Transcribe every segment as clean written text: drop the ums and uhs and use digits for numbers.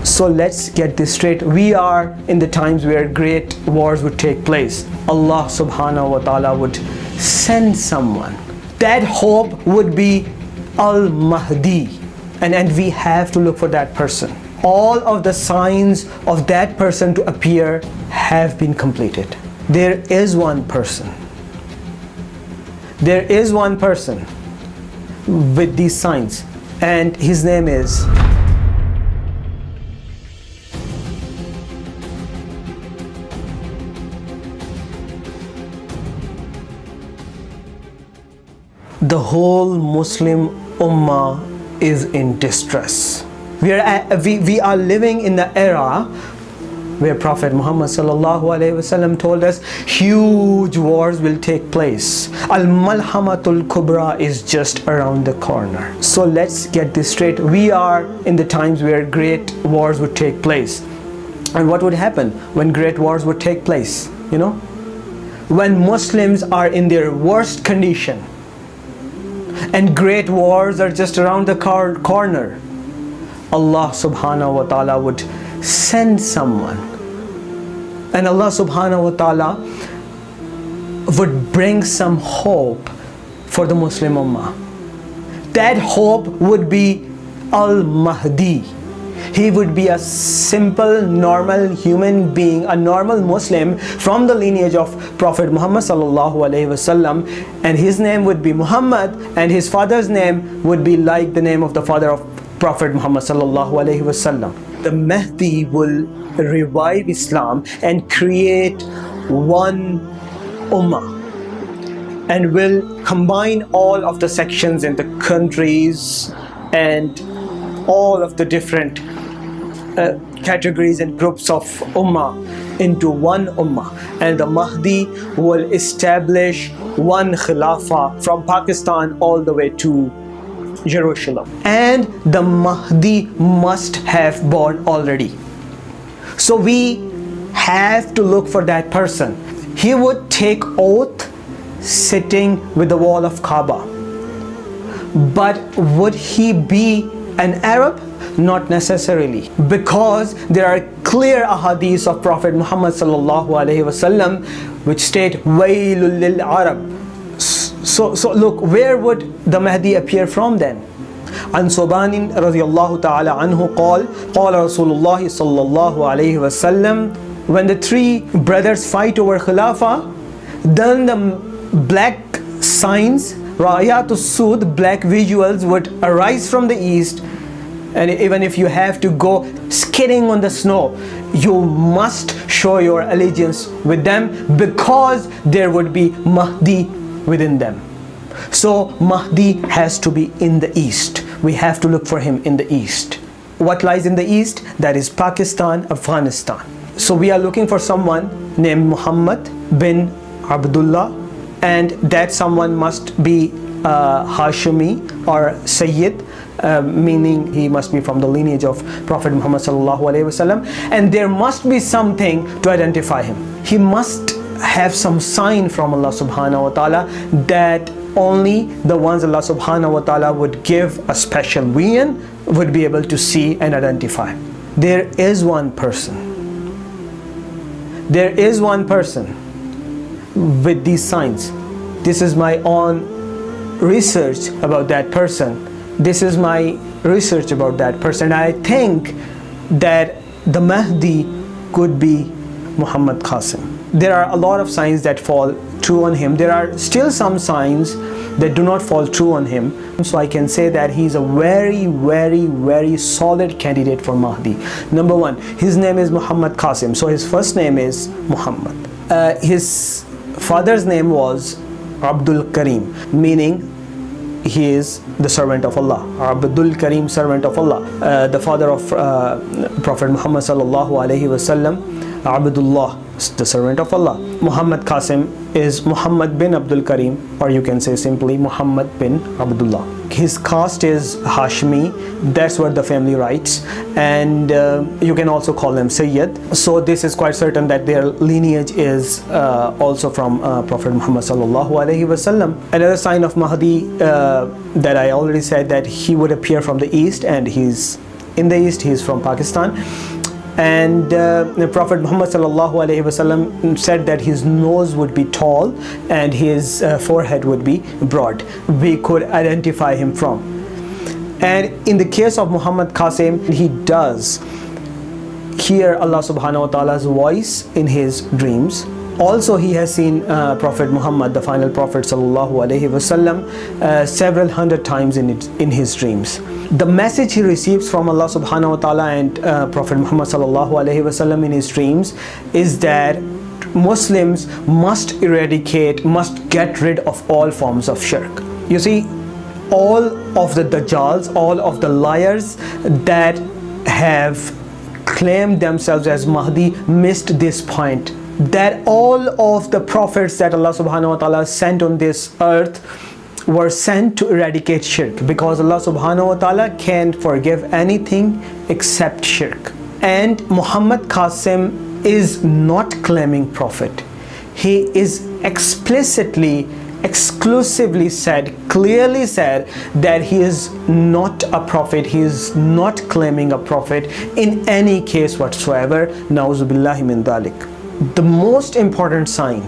So let's get this straight. We are in the times where great wars would take place. Allah subhanahu wa ta'ala would send someone. That hope would be Al Mahdi. And we have to look for that person. All of the signs of that person to appear have been completed. There is one person. There is one person with these signs, and his name is the whole Muslim Ummah is in distress. We are living in the era where Prophet Muhammad sallallahu alaihi wasallam told us huge wars will take place. Al-Malhamatul Kubra is just around the corner. So let's get this straight. We are in the times where great wars would take place. And what would happen when great wars would take place? You know, when Muslims are in their worst condition and great wars are just around the corner, Allah subhanahu wa ta'ala would send someone, and Allah subhanahu wa ta'ala would bring some hope for the Muslim Ummah. That hope would be Al Mahdi. He would be a simple, normal human being, a normal Muslim from the lineage of Prophet Muhammad sallallahu alaihi wasallam, and his name would be Muhammad, and his father's name would be like the name of the father of Prophet Muhammad sallallahu alaihi wasallam. The Mahdi will revive Islam and create one ummah, and will combine all of the sections in the countries and all of the different categories and groups of ummah into one ummah. And the Mahdi will establish one khilafah from Pakistan all the way to Jerusalem. And the Mahdi must have born already. So we have to look for that person. He would take oath sitting with the wall of Kaaba. But would he be an Arab? Not necessarily, because there are clear ahadith of Prophet Muhammad sallallahu alaihi wasallam which state Wailul lil Arab. So look, where would the Mahdi appear from then? An Sobanin radiyallahu ta'ala anhu qala Rasulullah sallallahu alaihi wasallam, when the three brothers fight over Khilafah, then the black signs, Rayatus Sud, black visuals would arise from the east. And even if you have to go skidding on the snow, you must show your allegiance with them, because there would be Mahdi within them. So Mahdi has to be in the east. We have to look for him in the east. What lies in the east? That is Pakistan, Afghanistan. So we are looking for someone named Muhammad bin Abdullah, and that someone must be Hashimi or Sayyid, meaning he must be from the lineage of Prophet Muhammad sallallahu alaihi wasallam, and there must be something to identify him. He must have some sign from Allah subhanahu wa ta'ala that only the ones Allah subhanahu wa ta'ala would give a special vision would be able to see and identify. There is one person. There is one person with these signs. This is my own research about that person. This is my research about that person. I think that the Mahdi could be Muhammad Qasim. There are a lot of signs that fall true on him. There are still some signs that do not fall true on him. So I can say that he's a very, very, very solid candidate for Mahdi. Number one, his name is Muhammad Qasim. So his first name is Muhammad. His father's name was Abdul Karim, meaning he is the servant of Allah. Abdul Karim, servant of Allah. The father of Prophet Muhammad sallallahu alaihi wasallam, Abdullah, the servant of Allah. Muhammad Qasim is Muhammad bin Abdul Karim, or you can say simply Muhammad bin Abdullah. His caste is Hashmi. That's what the family writes, and you can also call them Sayyid. So this is quite certain that their lineage is also from Prophet Muhammad sallallahu alaihi wasallam. Another sign of Mahdi that I already said, that he would appear from the east, and he's in the East. He is from Pakistan. And the Prophet Muhammad sallallahu alaihi wasallam said that his nose would be tall and his forehead would be broad. We could identify him from. And in the case of Muhammad Qasim, he does hear Allah subhanahu wa ta'ala's voice in his dreams. Also, he has seen Prophet Muhammad, the final Prophet sallallahu alaihi wasallam, several hundred times in his dreams. The message he receives from Allah subhanahu wa ta'ala and Prophet Muhammad sallallahu alaihi wasallam in his dreams is that Muslims must get rid of all forms of shirk. You see, all of the Dajjals, all of the liars that have claimed themselves as Mahdi missed this point, that all of the prophets that Allah subhanahu wa ta'ala sent on this earth were sent to eradicate shirk, because Allah subhanahu wa ta'ala can't forgive anything except shirk. And Muhammad Qasim is not claiming prophet. He is exclusively clearly said that he is not a prophet. He is not claiming a prophet in any case whatsoever. Na'uzu billahi min dhalik. The most important sign,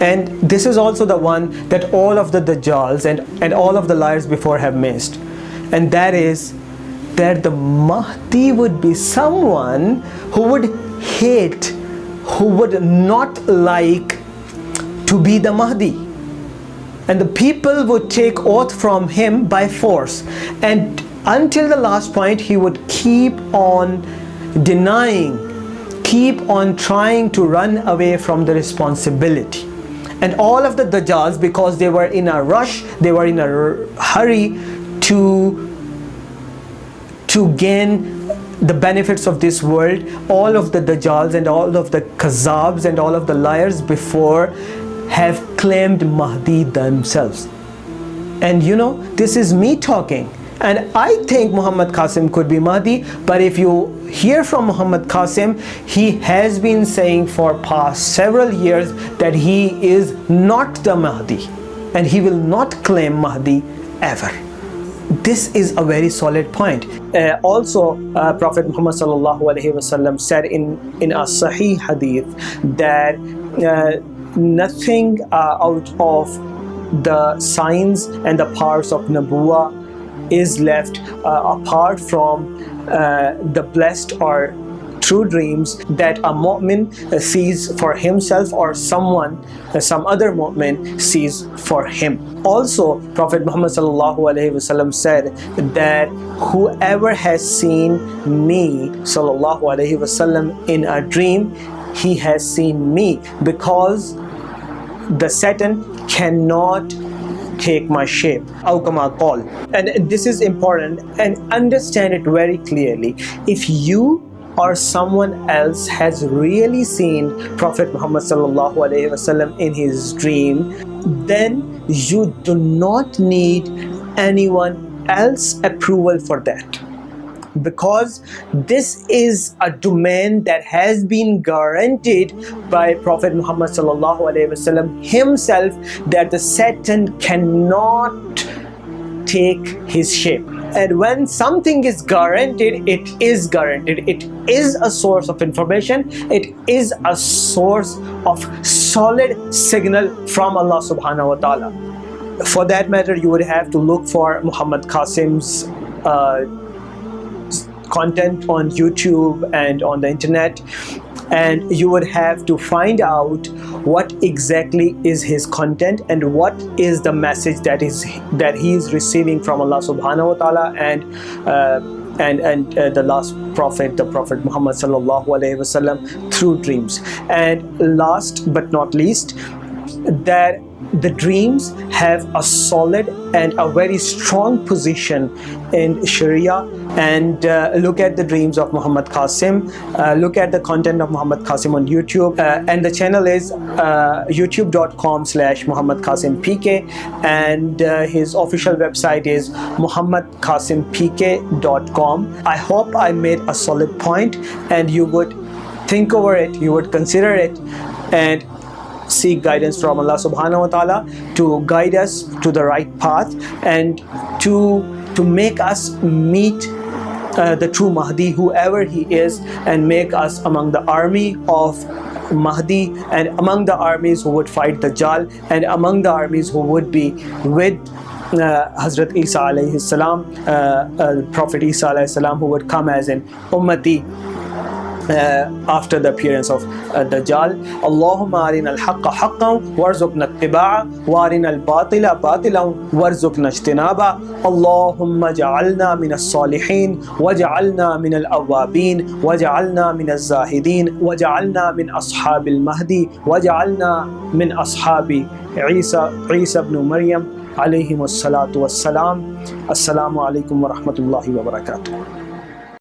and this is also the one that all of the Dajjals and all of the liars before have missed, and that is that the Mahdi would be someone who would hate, who would not like to be the Mahdi. And the people would take oath from him by force. And until the last point, he would keep on denying, keep on trying to run away from the responsibility. And all of the Dajjals, because they were in a rush, they were in a hurry to gain the benefits of this world, all of the Dajjals and all of the Kazabs and all of the liars before have claimed Mahdi themselves. And you know, this is me talking, and I think Muhammad Qasim could be Mahdi. But if you hear from Muhammad Qasim, he has been saying for past several years that he is not the Mahdi, and he will not claim Mahdi ever. This is a very solid point. Also, Prophet Muhammad sallallahu alaihi wasallam said in a Sahih hadith that nothing out of the signs and the powers of Nabuwa is left apart from the blessed or true dreams that a mu'min sees for himself, or some other mu'min sees for him. Also, Prophet Muhammad sallallahu alaihi wasallam said that whoever has seen me sallallahu alaihi wasallam in a dream, he has seen me, because the Satan cannot take my shape. And this is important, and understand it very clearly. If you or someone else has really seen Prophet Muhammad sallallahu alaihi wasallam in his dream, then you do not need anyone else's approval for that, because this is a domain that has been guaranteed by Prophet Muhammad sallallahu alaihi wasallam himself, that the Satan cannot take his shape. And when something is guaranteed, it is guaranteed. It is a source of information. It is a source of solid signal from Allah subhanahu wa ta'ala. For that matter, you would have to look for Muhammad Qasim's content on YouTube and on the internet, and you would have to find out what exactly is his content and what is the message that he is receiving from Allah subhanahu wa ta'ala and the last prophet, the Prophet Muhammad sallallahu alaihi wasallam, through dreams. And last but not least, that the dreams have a solid and a very strong position in Sharia. And look at the dreams of Muhammad Qasim, look at the content of Muhammad Qasim on YouTube, and the channel is youtube.com/Muhammad Qasim PK, and his official website is muhammadqasimpk.com. I hope I made a solid point, and you would think over it, you would consider it, and seek guidance from Allah subhanahu wa ta'ala to guide us to the right path, and to make us meet the true Mahdi, whoever he is, and make us among the army of Mahdi, and among the armies who would fight Dajjal, and among the armies who would be with Hazrat Isa alayhi salam, Prophet Isa alayhi salam, who would come as an ummati after the appearance of Dajjal. Allahumma arina al-haqqa haqqan warzuqna ittiba'a wa arina al-batila batilan warzuqna ijtinaba. Allahumma ja'alna min as-salihin waj'alna min al-awwabin waj'alna min az-zahidin waj'alna min ashabil mahdi waj'alna min ashabi Isa ibn Maryam alayhim as-salatu was-salam. Assalamu alaikum wa rahmatullahi wa barakatuh.